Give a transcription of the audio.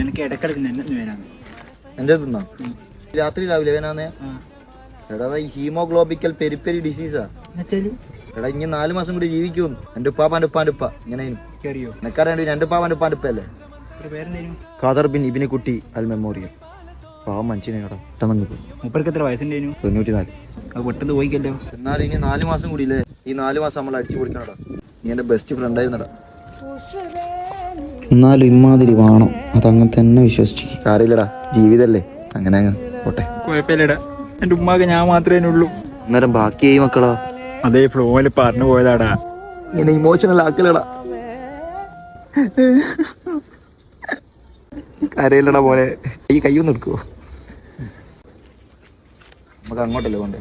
എനിക്ക് ഇടക്കിടക്ക് വേനാണ് എന്റെ തിന്നാ രാത്രി രാവിലെ വേനാന്നേ. എടാ ഈ ഹീമോഗ്ലോബിക്കൽ പെരിപ്പെരി ഡിസീസാ. എടാ ഇനി 4 മാസം കൂടി ജീവിക്കും. എന്റെ ഉപ്പാപ്പാന്റെ ഉപ്പാന്റെ ഉപ്പ ഇങ്ങനെ എനക്കറിയാണ്ട് എന്റെ ഉപ്പാപ്പാന്റെ ഉപ്പാന്റെ ഉപ്പ അല്ലേ. ഖാദർ ബിൻ ഇബിന് കുട്ടി അൽ മെമ്മോറിയൽ. പാവം മനുഷ്യനെടാ. മുപ്പർക്ക് എത്ര വയസ്സുണ്ടേനു? 94. അത് പെട്ടെന്ന് പോയിക്കല്ലോ. എന്നാലും ഇനി 4 മാസം കൂടിയില്ലേ. ഈ 4 മാസം നമ്മൾ അടിച്ചു പൊളിക്കണടാ. നീ എന്റെ ബെസ്റ്റ് ഫ്രണ്ട് ആയിരുന്നടാ. എന്നാലും ഇമാതിരി വേണം. അതങ്ങനെ തന്നെ വിശ്വസിച്ചു. സാറിയില്ലടാ, ജീവിതല്ലേ, അങ്ങനെ പോട്ടെ. കുഴപ്പമില്ലടാ, എന്റെ ഉമ്മാക്ക് ഞാൻ മാത്രമേ ഉള്ളൂ. അന്നേരം ബാക്കിയായി മക്കളാ. അതേ ഫ്ലോയില് പറഞ്ഞു പോയതാടാ. ഇങ്ങനെ ഇമോഷണൽ ആക്കലടാ. കരയില്ലടാ പോലെ. ഈ കയ്യൊന്നും എടുക്കുവോ? നമുക്ക് അങ്ങോട്ടല്ലേ പോണ്ടേ?